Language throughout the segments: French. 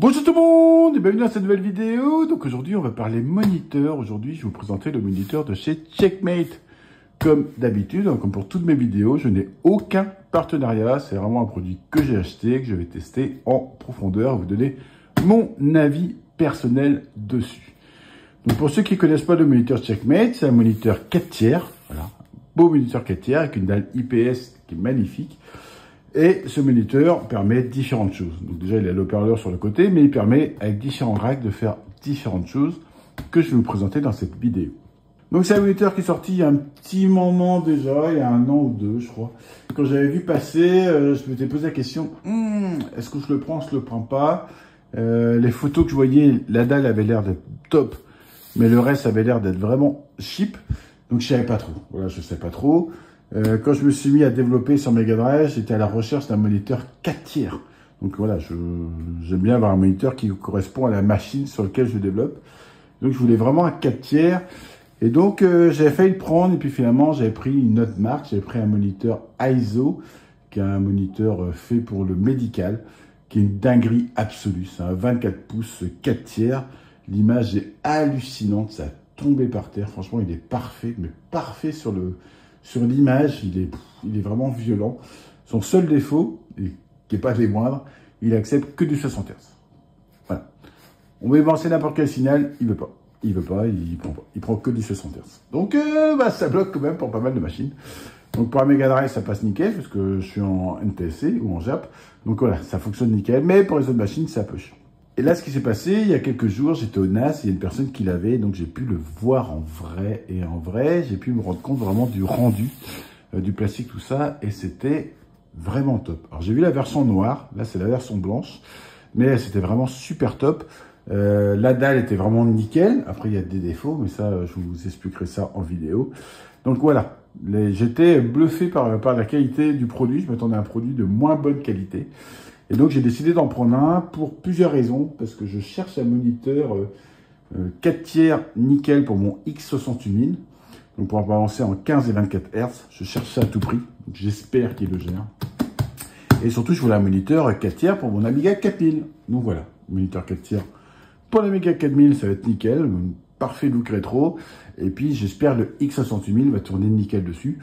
Bonjour tout le monde et bienvenue dans cette nouvelle vidéo. Donc aujourd'hui on va parler moniteur. Aujourd'hui je vais vous présenter le moniteur de chez Checkmate. Comme d'habitude, comme pour toutes mes vidéos, je n'ai aucun partenariat. C'est vraiment un produit que j'ai acheté, que je vais tester en profondeur, vous donner mon avis personnel dessus. Donc pour ceux qui ne connaissent pas le moniteur Checkmate, c'est un moniteur 4 tiers. Voilà, beau moniteur 4 tiers avec une dalle IPS qui est magnifique. Et ce moniteur permet différentes choses. Donc déjà, il a l'haut-parleur sur le côté, mais il permet, avec différents racks, de faire différentes choses que je vais vous présenter dans cette vidéo. Donc c'est un moniteur qui est sorti il y a un petit moment déjà, il y a 1 an ou 2, je crois. Quand j'avais vu passer, je m'étais posé la question, est-ce que je le prends, je le prends pas? Les photos que je voyais, la dalle avait l'air d'être top, mais le reste avait l'air d'être vraiment cheap. Donc je savais pas trop. Voilà, je sais pas trop. Quand je me suis mis à développer sur Mega Drive, j'étais à la recherche d'un moniteur 4 tiers. Donc voilà, j'aime bien avoir un moniteur qui correspond à la machine sur laquelle je développe. Donc je voulais vraiment un 4 tiers. Et donc j'avais failli le prendre et puis finalement j'avais pris une autre marque. J'avais pris un moniteur ISO, qui est un moniteur fait pour le médical, qui est une dinguerie absolue. C'est un 24 pouces 4 tiers. L'image est hallucinante, ça a tombé par terre. Franchement, il est parfait, mais parfait sur l'image, il est vraiment violent. Son seul défaut, et qui n'est pas des moindres, il accepte que du 60 Hz. Voilà. On va lancer n'importe quel signal, il veut pas. Il prend pas. Il prend que du 60 Hz. Donc, ça bloque quand même pour pas mal de machines. Donc, pour un Mega Drive, ça passe nickel, parce que je suis en NTSC ou en JAP. Donc voilà, ça fonctionne nickel. Mais pour les autres machines, c'est un peu chiant. Et là, ce qui s'est passé, il y a quelques jours, j'étais au NAS, il y a une personne qui l'avait, donc j'ai pu le voir en vrai. Et en vrai, j'ai pu me rendre compte vraiment du rendu, du plastique, tout ça, et c'était vraiment top. Alors j'ai vu la version noire, là c'est la version blanche, mais c'était vraiment super top. La dalle était vraiment nickel, après il y a des défauts, mais ça, je vous expliquerai ça en vidéo. Donc voilà, j'étais bluffé par la qualité du produit, je m'attendais à un produit de moins bonne qualité. Et donc, j'ai décidé d'en prendre un pour plusieurs raisons. Parce que je cherche un moniteur 4 tiers nickel pour mon X68000. Donc, pour avancer en 15 et 24 Hz. Je cherche ça à tout prix. Donc, j'espère qu'il le gère. Et surtout, je voulais un moniteur 4 tiers pour mon Amiga 4000. Donc, voilà. Moniteur 4 tiers pour l'Amiga 4000, ça va être nickel. Parfait look rétro. Et puis, j'espère le X68000 va tourner nickel dessus.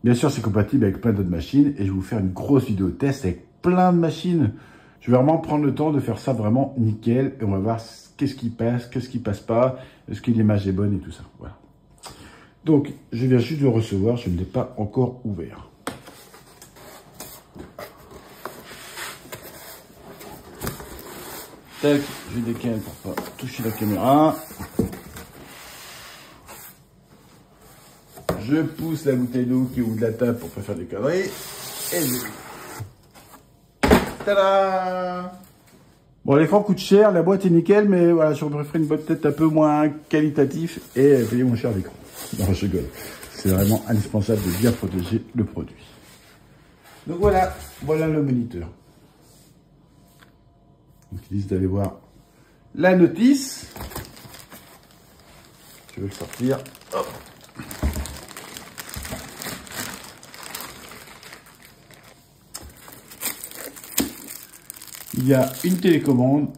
Bien sûr, c'est compatible avec plein d'autres machines. Et je vais vous faire une grosse vidéo test avec plein de machines. Je vais vraiment prendre le temps de faire ça vraiment nickel et on va voir qu'est-ce qui passe, qu'est-ce qui passe pas, est-ce que l'image est bonne et tout ça. Voilà. Donc, je viens juste de le recevoir, je ne l'ai pas encore ouvert. Tac, je décale pour pas toucher la caméra. Je pousse la bouteille d'eau qui est au bout de la table pour pas faire des conneries. Et je... Tada! Bon, l'écran coûte cher, la boîte est nickel, mais voilà, je préfère une boîte peut-être un peu moins qualitative et payer moins cher l'écran. Non, je rigole. C'est vraiment indispensable de bien protéger le produit. Donc voilà, voilà le moniteur. Donc ils disent d'aller voir la notice. Je vais le sortir. Hop. Il y a une télécommande.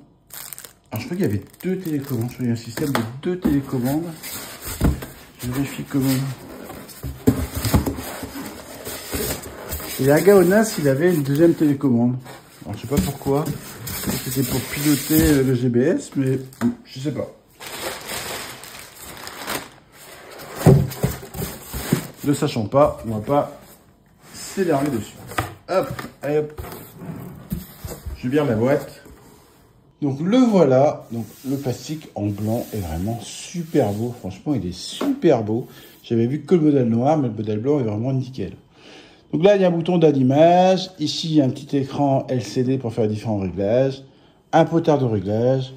Alors, je crois qu'il y avait 2 télécommandes. Je crois qu'il y a un système de 2 télécommandes. Je vérifie comment. Et la gars au NAS, il avait une 2e télécommande. Alors, je sais pas pourquoi. C'était pour piloter le GBS, mais je sais pas. Ne sachant pas, on va pas s'énerver dessus. Hop, allez hop. Je vire la boîte. Donc le voilà. Donc le plastique en blanc est vraiment super beau. Franchement, il est super beau. J'avais vu que le modèle noir, mais le modèle blanc est vraiment nickel. Donc là, il y a un bouton d'allumage. Ici, il y a un petit écran LCD pour faire différents réglages. Un potard de réglage.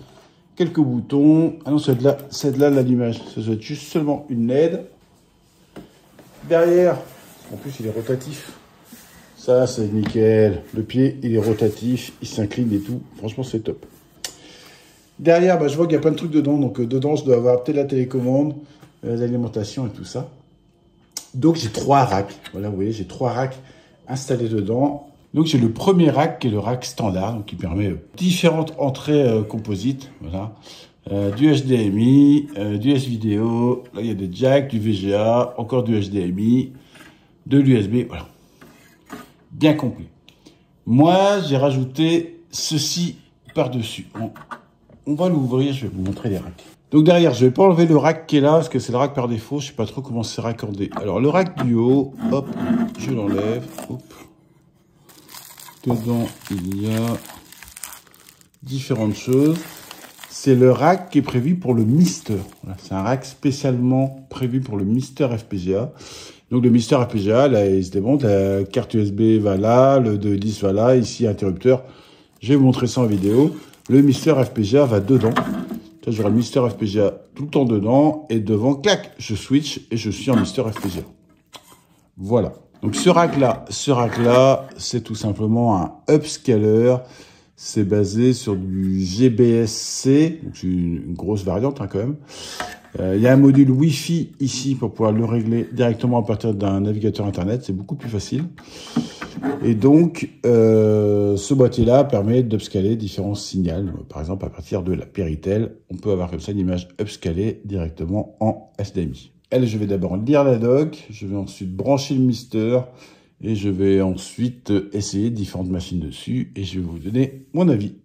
Quelques boutons. Ah non, c'est de là l'allumage. Ça doit être juste seulement une LED. Derrière, en plus, il est rotatif. Ça, c'est nickel. Le pied, il est rotatif, il s'incline et tout. Franchement, c'est top. Derrière, je vois qu'il y a plein de trucs dedans. Donc, dedans, je dois avoir peut-être la télécommande, l'alimentation et tout ça. Donc, j'ai 3 racks. Voilà, vous voyez, j'ai 3 racks installés dedans. Donc j'ai le premier rack qui est le rack standard, donc qui permet différentes entrées composites, voilà. Du HDMI, du S-Vidéo, là il y a des jacks, du VGA, encore du HDMI, de l'USB, voilà. Bien complet. Moi, j'ai rajouté ceci par-dessus. On va l'ouvrir, je vais vous montrer les racks. Donc derrière, je vais pas enlever le rack qui est là, parce que c'est le rack par défaut, je sais pas trop comment c'est raccordé. Alors le rack du haut, hop, je l'enlève, hop. Dedans, il y a différentes choses. C'est le rack qui est prévu pour le Mister. Voilà, c'est un rack spécialement prévu pour le Mister FPGA. Donc le Mister FPGA, là, il se démonte. La carte USB va là, le 2.10 va là, ici interrupteur. Je vais vous montrer ça en vidéo. Le Mister FPGA va dedans. J'aurai le Mister FPGA tout le temps dedans. Et devant, clac, je switch et je suis en Mister FPGA. Voilà. Donc ce rack-là, c'est tout simplement un upscaler. C'est basé sur du GBSC, donc c'est une grosse variante quand même. Il y a un module Wi-Fi ici pour pouvoir le régler directement à partir d'un navigateur internet, c'est beaucoup plus facile. Et donc ce boîtier-là permet d'upscaler différents signaux. Par exemple, à partir de la Péritel, on peut avoir comme ça une image upscalée directement en HDMI. Je vais d'abord lire la doc, je vais ensuite brancher le Mister et je vais ensuite essayer différentes machines dessus et je vais vous donner mon avis.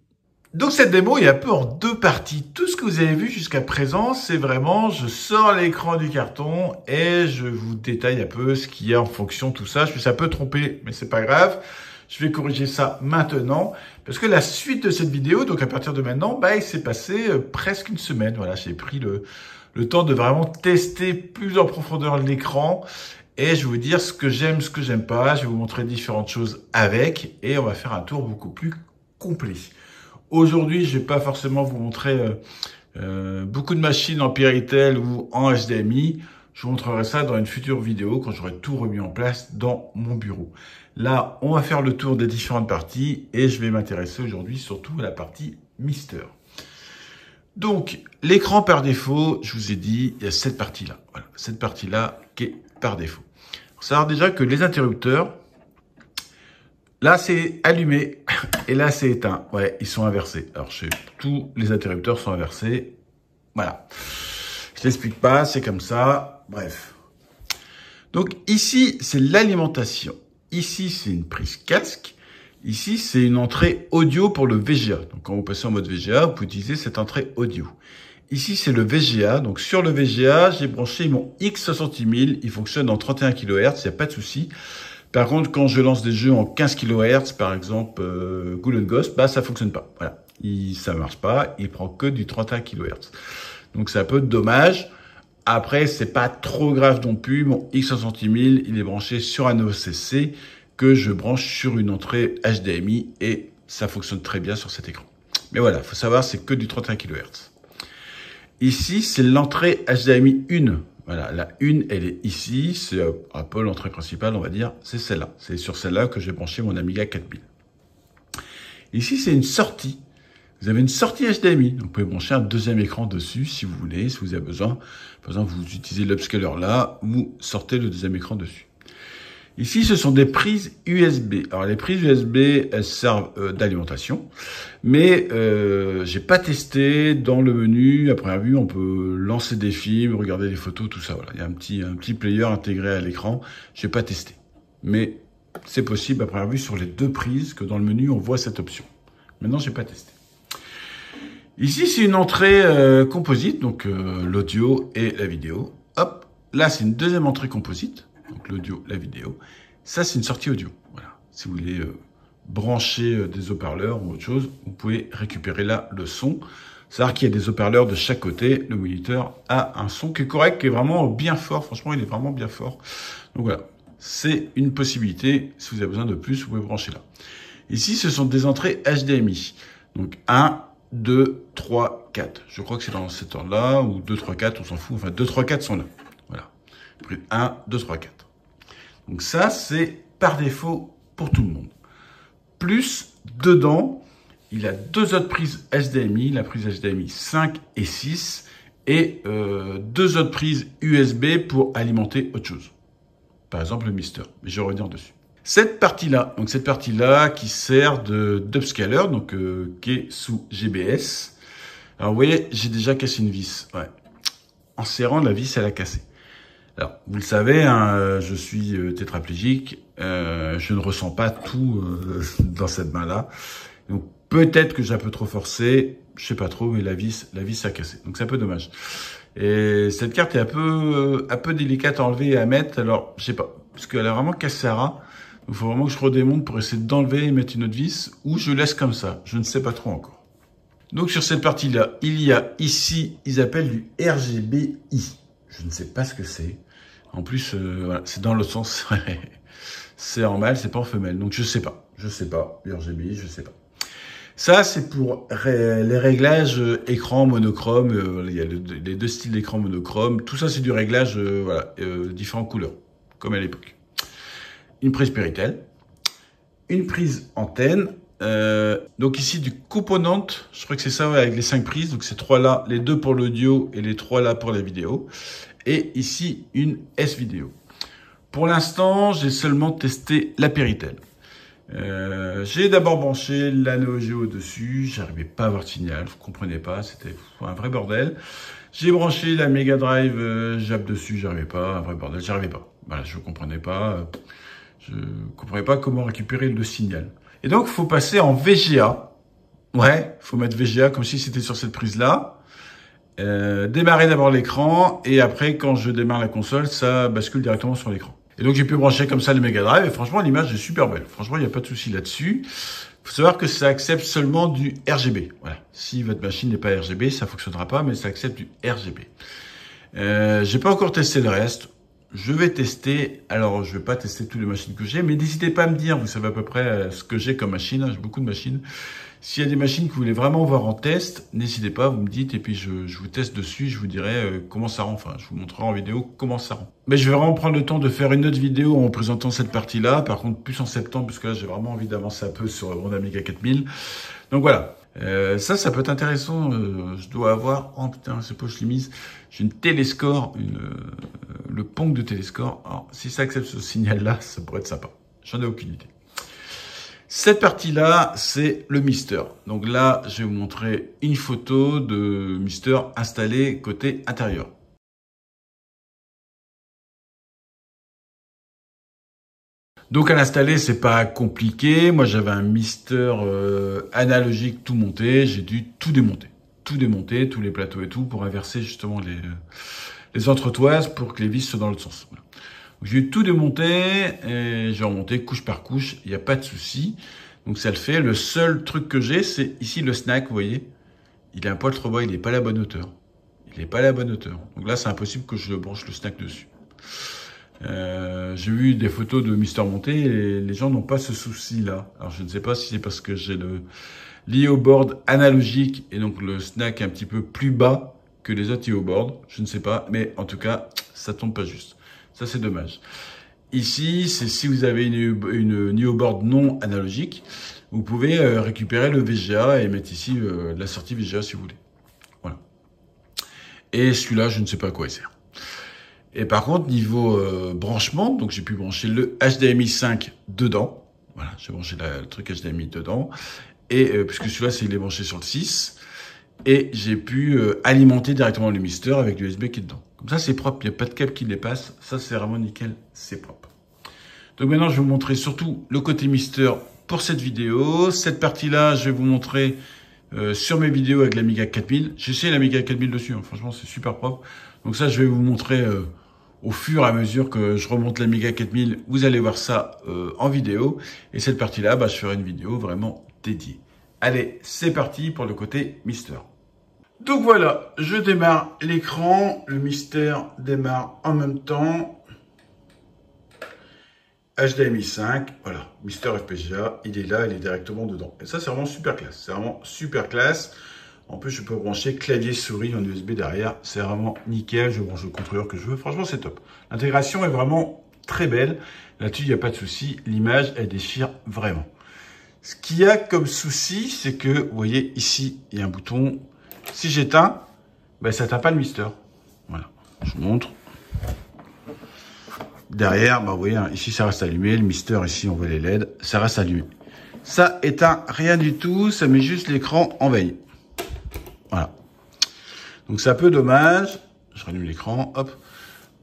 Donc cette démo est un peu en deux parties. Tout ce que vous avez vu jusqu'à présent, c'est vraiment, je sors l'écran du carton et je vous détaille un peu ce qu'il y a en fonction de tout ça. Je me suis un peu trompé, mais c'est pas grave. Je vais corriger ça maintenant parce que la suite de cette vidéo, donc à partir de maintenant, il s'est passé presque une semaine. Voilà, j'ai pris le temps de vraiment tester plus en profondeur l'écran et je vais vous dire ce que j'aime, ce que j'aime pas. Je vais vous montrer différentes choses avec et on va faire un tour beaucoup plus complet. Aujourd'hui, je vais pas forcément vous montrer beaucoup de machines en Péritel ou en HDMI. Je vous montrerai ça dans une future vidéo quand j'aurai tout remis en place dans mon bureau. Là, on va faire le tour des différentes parties et je vais m'intéresser aujourd'hui surtout à la partie Mister. Donc, l'écran par défaut, je vous ai dit, il y a cette partie-là. Voilà, cette partie-là qui est par défaut. Il faut savoir déjà que les interrupteurs, là, c'est allumé et là, c'est éteint. Ouais, ils sont inversés. Alors, tous les interrupteurs sont inversés. Voilà. Je t'explique pas, c'est comme ça. Bref. Donc, ici, c'est l'alimentation. Ici, c'est une prise casque. Ici, c'est une entrée audio pour le VGA. Donc, quand vous passez en mode VGA, vous pouvez utiliser cette entrée audio. Ici, c'est le VGA. Donc, sur le VGA, j'ai branché mon X60000. Il fonctionne en 31 kHz. Il n'y a pas de souci. Par contre, quand je lance des jeux en 15 kHz, par exemple, Ghoul & Ghost, ça fonctionne pas. Voilà. Ça marche pas. Il prend que du 31 kHz. Donc, c'est un peu dommage. Après, c'est pas trop grave non plus. Mon X60000, il est branché sur un OCC que je branche sur une entrée HDMI et ça fonctionne très bien sur cet écran. Mais voilà, faut savoir, c'est que du 31 kHz. Ici, c'est l'entrée HDMI 1. Voilà, la 1, elle est ici. C'est un peu l'entrée principale, on va dire. C'est celle-là. C'est sur celle-là que j'ai branché mon Amiga 4000. Ici, c'est une sortie. Vous avez une sortie HDMI. Donc, vous pouvez brancher un deuxième écran dessus si vous voulez, si vous avez besoin. Par exemple, vous utilisez l'upscaler là, vous sortez le deuxième écran dessus. Ici, ce sont des prises USB. Alors, les prises USB, elles servent d'alimentation. Mais j'ai pas testé dans le menu. À première vue, on peut lancer des films, regarder des photos, tout ça. Voilà. Il y a un petit player intégré à l'écran. J'ai pas testé. Mais c'est possible à première vue sur les deux prises que dans le menu, on voit cette option. Maintenant, j'ai pas testé. Ici, c'est une entrée composite, donc l'audio et la vidéo. Hop, là, c'est une deuxième entrée composite. Donc l'audio, la vidéo. Ça, c'est une sortie audio. Voilà. Si vous voulez brancher des haut-parleurs ou autre chose, vous pouvez récupérer là le son. C'est-à-dire qu'il y a des haut-parleurs de chaque côté. Le moniteur a un son qui est correct, qui est vraiment bien fort. Franchement, il est vraiment bien fort. Donc voilà. C'est une possibilité. Si vous avez besoin de plus, vous pouvez brancher là. Ici, ce sont des entrées HDMI. Donc 1, 2, 3, 4. Je crois que c'est dans cet ordre-là, ou 2, 3, 4, on s'en fout. Enfin, 2, 3, 4 sont là. Voilà. 1, 2, 3, 4. Donc ça, c'est par défaut pour tout le monde. Plus, dedans, il a deux autres prises HDMI, la prise HDMI 5 et 6, et deux autres prises USB pour alimenter autre chose. Par exemple, le Mister. Mais je vais revenir dessus. Cette partie-là, donc cette partie-là qui sert d'upscaler, donc qui est sous GBS. Alors vous voyez, j'ai déjà cassé une vis. Ouais. En serrant, la vis, elle a cassé. Alors, vous le savez, hein, je suis tétraplégique. Je ne ressens pas tout dans cette main-là. Donc peut-être que j'ai un peu trop forcé. Je sais pas trop, mais la vis a cassé. Donc c'est un peu dommage. Et cette carte est un peu délicate à enlever et à mettre. Alors, je sais pas, parce qu'elle a vraiment cassé à ras. Il faut vraiment que je redémonte pour essayer d'enlever et mettre une autre vis, ou je laisse comme ça. Je ne sais pas trop encore. Donc sur cette partie-là, il y a ici, ils appellent du RGBI. Je ne sais pas ce que c'est. En plus, voilà, c'est dans l'autre sens. C'est en mâle, c'est pas en femelle. Donc je sais pas. RGBI, je sais pas. Ça, c'est pour les réglages écran monochrome. Il y a les deux styles d'écran monochrome. Tout ça, c'est du réglage, voilà, différentes couleurs, comme à l'époque. Une prise Péritel, une prise antenne. Donc ici du component, je crois que c'est ça, ouais, avec les 5 prises. Donc c'est 3 là, les 2 pour l'audio et les 3 là pour la vidéo. Et ici une S-Vidéo. Pour l'instant, j'ai seulement testé la Péritel. J'ai d'abord branché la Neo Geo dessus, j'arrivais pas à avoir de signal, vous comprenez pas, c'était un vrai bordel. J'ai branché la Mega Drive Jap dessus, j'arrivais pas, un vrai bordel, j'arrivais pas. Voilà, je comprenais pas comment récupérer le signal. Et donc, il faut passer en VGA. Ouais, faut mettre VGA comme si c'était sur cette prise-là. Démarrer d'abord l'écran et après, quand je démarre la console, ça bascule directement sur l'écran. Et donc, j'ai pu brancher comme ça le Mega Drive et franchement, l'image est super belle. Franchement, il n'y a pas de souci là-dessus. Il faut savoir que ça accepte seulement du RGB. Voilà. Si votre machine n'est pas RGB, ça fonctionnera pas, mais ça accepte du RGB. J'ai pas encore testé le reste. Je vais tester, alors je vais pas tester toutes les machines que j'ai, mais n'hésitez pas à me dire, vous savez à peu près ce que j'ai comme machine, j'ai beaucoup de machines. S'il y a des machines que vous voulez vraiment voir en test, n'hésitez pas, vous me dites, et puis je vous teste dessus, je vous dirai comment ça rend, enfin je vous montrerai en vidéo comment ça rend. Mais je vais vraiment prendre le temps de faire une autre vidéo en présentant cette partie-là, par contre plus en septembre, parce que là j'ai vraiment envie d'avancer un peu sur mon Amiga 4000. Donc voilà. Ça peut être intéressant. Je dois avoir, oh putain, c'est pas je l'ai mise. J'ai une téléscore, le Pong de téléscore. Alors, si ça accepte ce signal-là, ça pourrait être sympa. J'en ai aucune idée. Cette partie-là, c'est le Mister. Donc là, je vais vous montrer une photo de Mister installé côté intérieur. Donc à l'installer, c'est pas compliqué. Moi, j'avais un Mister analogique tout monté. J'ai dû tout démonter, tous les plateaux et tout, pour inverser justement les entretoises pour que les vis soient dans l'autre sens. Voilà. J'ai tout démonté et j'ai remonté couche par couche. Il n'y a pas de souci. Donc ça le fait. Le seul truc que j'ai, c'est ici le snack. Vous voyez, il est un poil trop bas. Il n'est pas à la bonne hauteur. Donc là, c'est impossible que je branche le snack dessus. J'ai vu des photos de Mister monté et les gens n'ont pas ce souci-là. Alors je ne sais pas si c'est parce que j'ai le l'IO board analogique et donc le snack un petit peu plus bas que les autres IO board. Je ne sais pas, mais en tout cas, ça tombe pas juste. Ça, c'est dommage. Ici, c'est si vous avez une IO board non analogique, vous pouvez récupérer le VGA et mettre ici la sortie VGA si vous voulez. Voilà. Et celui-là, je ne sais pas à quoi il sert. Et par contre, niveau branchement, donc j'ai pu brancher le HDMI 5 dedans. Voilà, j'ai branché le truc HDMI dedans. Et puisque celui-là, il est branché sur le 6. Et j'ai pu alimenter directement le Mister avec l'USB qui est dedans. Comme ça, c'est propre, il n'y a pas de câble qui dépasse. Ça, c'est vraiment nickel, c'est propre. Donc maintenant, je vais vous montrer surtout le côté Mister pour cette vidéo. Cette partie-là, je vais vous montrer sur mes vidéos avec l'Amiga 4000. J'ai essayé l'Amiga 4000 dessus, hein. Franchement, c'est super propre. Donc ça, je vais vous montrer au fur et à mesure que je remonte l'Amiga 4000. Vous allez voir ça en vidéo. Et cette partie-là, je ferai une vidéo vraiment dédiée. Allez, c'est parti pour le côté Mister. Donc voilà, je démarre l'écran. Le Mister démarre en même temps. HDMI 5, voilà, Mister FPGA, il est là, il est directement dedans. Et ça, c'est vraiment super classe. C'est vraiment super classe. En plus, je peux brancher clavier souris en USB derrière. C'est vraiment nickel. Je branche le contrôleur que je veux. Franchement, c'est top. L'intégration est vraiment très belle. Là-dessus, il n'y a pas de souci. L'image, elle déchire vraiment. Ce qu'il y a comme souci, c'est que, vous voyez, ici, il y a un bouton. Si j'éteins, ça n'éteint pas le Mister. Voilà, je vous montre. Derrière, bah, vous voyez, hein, ici, ça reste allumé. Le Mister, ici, on voit les LED. Ça reste allumé. Ça éteint rien du tout. Ça met juste l'écran en veille. Voilà. Donc, c'est un peu dommage. Je rallume l'écran. Hop.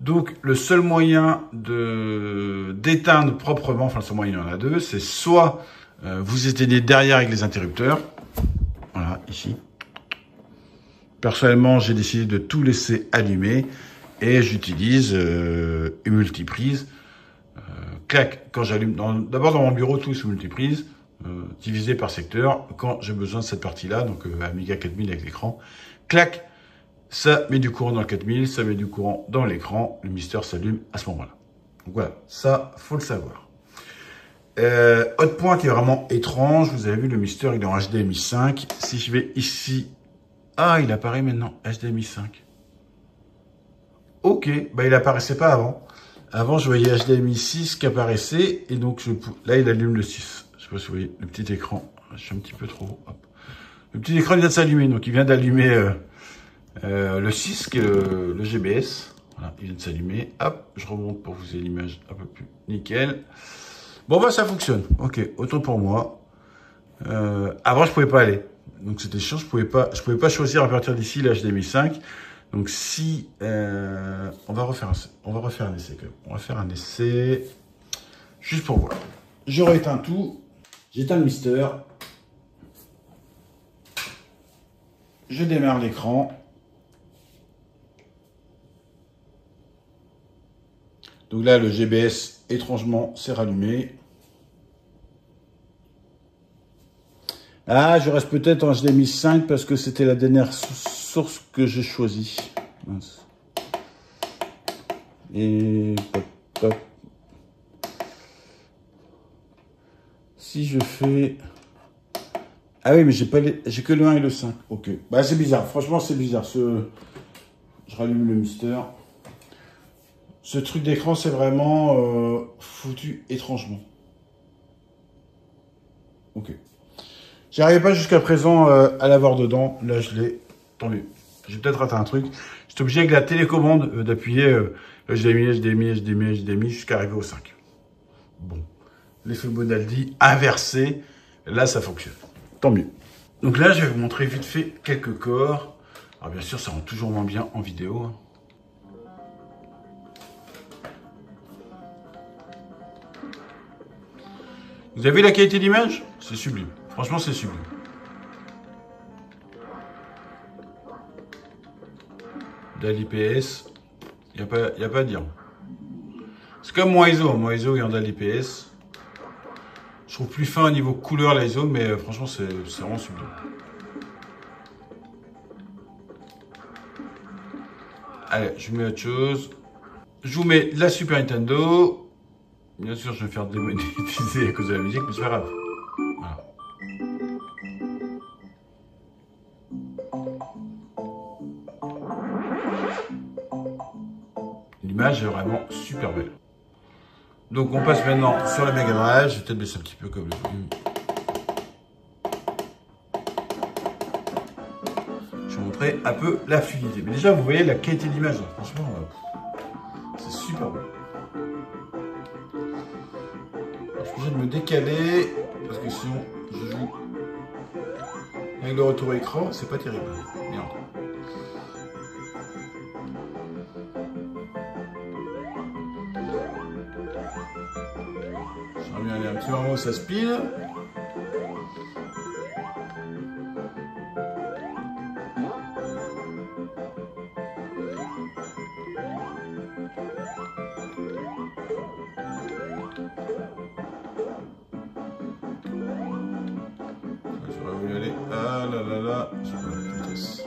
Donc, le seul moyen d'éteindre proprement, enfin, le seul moyen, il y en a deux, c'est soit vous éteignez derrière avec les interrupteurs. Voilà, ici. Personnellement, j'ai décidé de tout laisser allumé et j'utilise une multiprise. Clac, quand j'allume, d'abord dans mon bureau, tout est sous multiprise, divisé par secteur. Quand j'ai besoin de cette partie-là, donc Amiga 4000 avec l'écran, clac, ça met du courant dans le 4000, ça met du courant dans l'écran, le Mister s'allume à ce moment-là. Donc voilà, ça, faut le savoir. Autre point qui est vraiment étrange, vous avez vu le Mister, il est en HDMI 5. Si je vais ici, ah, il apparaît maintenant, HDMI 5. Ok, bah il apparaissait pas avant. Avant, je voyais HDMI 6 qui apparaissait, et donc là, il allume le 6. Je sais pas si vous voyez le petit écran. Je suis un petit peu trop haut. Hop. Le petit écran, il vient de s'allumer, donc il vient d'allumer le 6, qui est le GBS. Voilà, il vient de s'allumer. Hop, je remonte pour que vous ayez l'image un peu plus nickel. Bon, bah ça fonctionne. Ok, autant pour moi. Avant, je pouvais pas aller. Donc c'était chiant, je pouvais pas choisir à partir d'ici l'HDMI 5. Donc si on va refaire un essai quand même. On va faire un essai juste pour voir. J'aurais éteint tout. J'éteins le Mister. Je démarre l'écran. Donc là, le GBS, étrangement, s'est rallumé. Ah, je reste peut-être en HDMI 5 parce que c'était la dernière source que j'ai choisie. Mince. Et pop, pop. Si je fais... Ah oui, mais j'ai que le 1 et le 5. Ok. Bah c'est bizarre. Franchement, c'est bizarre. Je rallume le Mister. Ce truc d'écran, c'est vraiment foutu étrangement. Ok. J'arrivais pas jusqu'à présent à l'avoir dedans. Là, je l'ai. Tant mieux. J'ai peut-être raté un truc. J'étais obligé avec la télécommande d'appuyer HDMI jusqu'à arriver au 5. Bon. L'effet Bonaldi inversé. Là, ça fonctionne. Tant mieux. Donc là, je vais vous montrer vite fait quelques corps. Alors bien sûr, ça rend toujours moins bien en vidéo. Vous avez vu la qualité d'image? C'est sublime. Franchement, c'est sublime. De l'IPS, il n'y a pas à dire. C'est comme mon ISO. Mon ISO est en l'IPS. Je trouve plus fin au niveau couleur l'ISO, mais franchement, c'est vraiment sublime. Allez, je vous mets autre chose. Je vous mets la Super Nintendo. Bien sûr, je vais faire démonétiser à cause de la musique, mais c'est pas grave. Voilà. L'image est vraiment super belle. Donc on passe maintenant sur la Mega Drive. Je vais peut-être baisser un petit peu comme le volume. Je vais montrer un peu la fluidité. Mais déjà, vous voyez la qualité d'image. Franchement, c'est super beau. Je suis obligé de me décaler parce que sinon je joue avec le retour écran, c'est pas terrible. Merde. J'aimerais bien aller un petit moment où ça spile. J'aurais voulu aller. Ah là là là, j'ai pas la vitesse.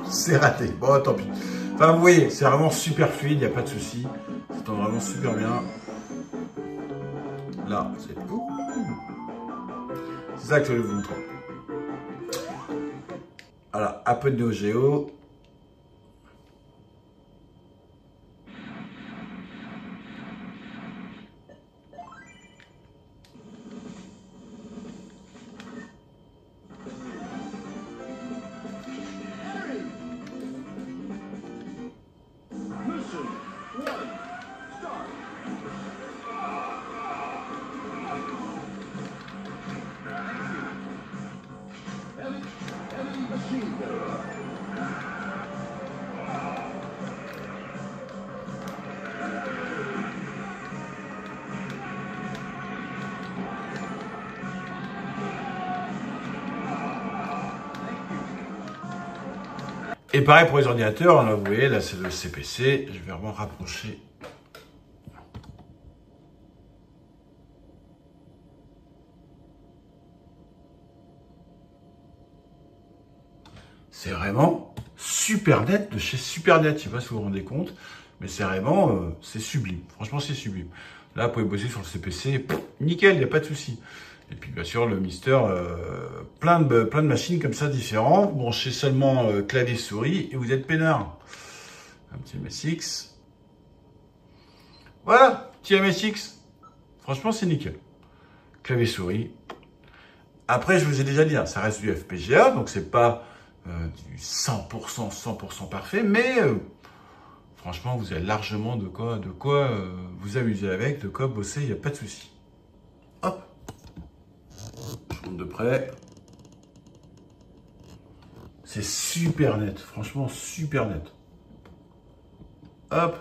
C'est raté. Bon, tant pis. Enfin, vous voyez, c'est vraiment super fluide, il n'y a pas de souci. Ça tourne vraiment super bien. Là, c'est... C'est ça que je vais vous montrer. Voilà, un peu de Neo Geo. Et pareil pour les ordinateurs, là, vous voyez, là c'est le CPC, je vais vraiment rapprocher. C'est vraiment super net de chez Supernet, je sais pas si vous vous rendez compte, mais c'est vraiment, c'est sublime, franchement c'est sublime. Là, vous pouvez bosser sur le CPC, nickel, il n'y a pas de souci. Et puis bien sûr le Mister, plein de machines comme ça différents. Branchez seulement clavier souris et vous êtes peinard. Un petit MSX. Voilà, petit MSX. Franchement c'est nickel. Clavier souris. Après je vous ai déjà dit, hein, ça reste du FPGA, donc c'est pas du 100% parfait, mais franchement vous avez largement de quoi vous amuser avec, de quoi bosser, il n'y a pas de souci. Hop. Je monte de près. C'est super net, franchement super net. Hop.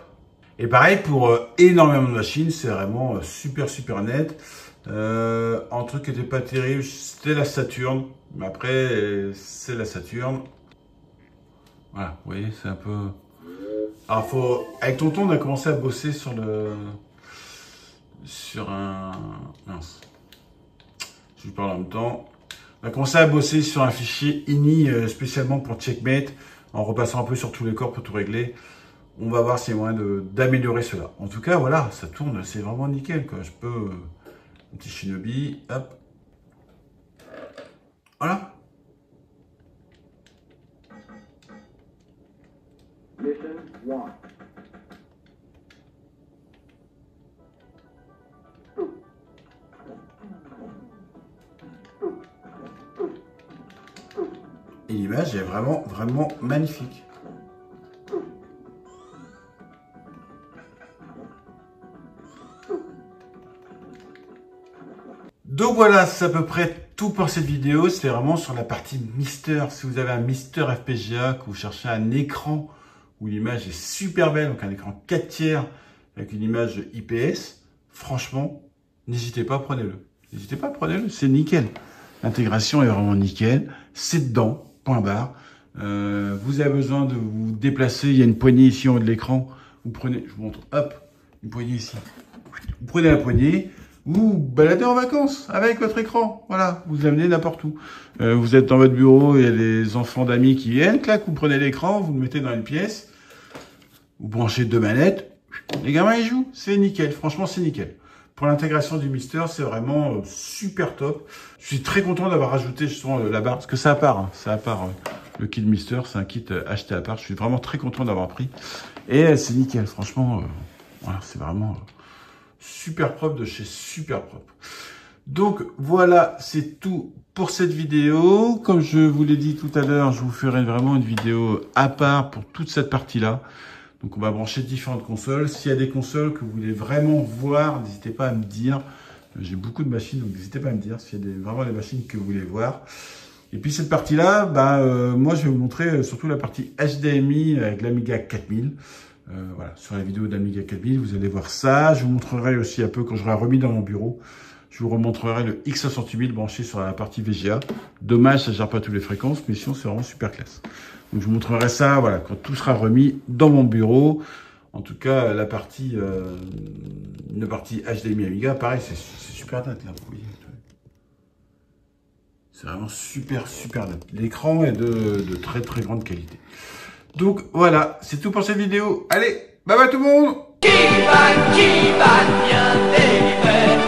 Et pareil pour énormément de machines, c'est vraiment super net. Un truc qui n'était pas terrible, c'était la Saturn. Mais après, c'est la Saturn. Voilà, vous voyez, c'est un peu... Alors, avec Tonton, on a commencé à bosser sur un... Mince. Je vous parle en même temps. On a commencé à bosser sur un fichier INI spécialement pour Checkmate, en repassant un peu sur tous les corps pour tout régler. On va voir s'il y a moyen d'améliorer cela. En tout cas, voilà, ça tourne, c'est vraiment nickel, quoi. Je peux... un petit Shinobi, hop. Voilà. Mission 1. Et l'image est vraiment magnifique. Donc voilà, c'est à peu près tout pour cette vidéo. C'était vraiment sur la partie Mister. Si vous avez un Mister FPGA, que vous cherchez un écran où l'image est super belle, donc un écran 4 tiers avec une image IPS, franchement, n'hésitez pas, prenez-le. N'hésitez pas, prenez-le, c'est nickel. L'intégration est vraiment nickel. C'est dedans. Point barre. Vous avez besoin de vous déplacer, il y a une poignée ici en haut de l'écran, vous prenez, je vous montre, hop, une poignée ici, vous prenez la poignée, vous baladez en vacances avec votre écran, voilà, vous l'amenez n'importe où. Vous êtes dans votre bureau, il y a des enfants d'amis qui viennent, clac, vous prenez l'écran, vous le mettez dans une pièce, vous branchez 2 manettes, les gamins ils jouent, c'est nickel, franchement c'est nickel. Pour l'intégration du Mister, c'est vraiment super top. Je suis très content d'avoir rajouté justement la barre, parce que ça à part, hein, ça à part le kit Mister, c'est un kit acheté à part. Je suis vraiment très content d'avoir pris. Et c'est nickel, franchement, voilà, c'est vraiment super propre de chez Super Propre. Donc voilà, c'est tout pour cette vidéo. Comme je vous l'ai dit tout à l'heure, je vous ferai vraiment une vidéo à part pour toute cette partie-là. Donc on va brancher différentes consoles. S'il y a des consoles que vous voulez vraiment voir, n'hésitez pas à me dire. J'ai beaucoup de machines, donc n'hésitez pas à me dire s'il y a vraiment des machines que vous voulez voir. Et puis cette partie-là, moi je vais vous montrer surtout la partie HDMI avec l'Amiga 4000. Voilà, sur la vidéo d'Amiga 4000, vous allez voir ça. Je vous montrerai aussi un peu quand j'aurai remis dans mon bureau. Je vous remontrerai le X68000 branché sur la partie VGA. Dommage, ça ne gère pas toutes les fréquences, mais sinon c'est vraiment super classe. Donc je vous montrerai ça, voilà, quand tout sera remis dans mon bureau. En tout cas, la partie HDMI Amiga, pareil, c'est super net là, vous voyez. C'est vraiment super net. L'écran est de très grande qualité. Donc voilà, c'est tout pour cette vidéo. Allez, bye bye tout le monde. Qui va bien délivrer.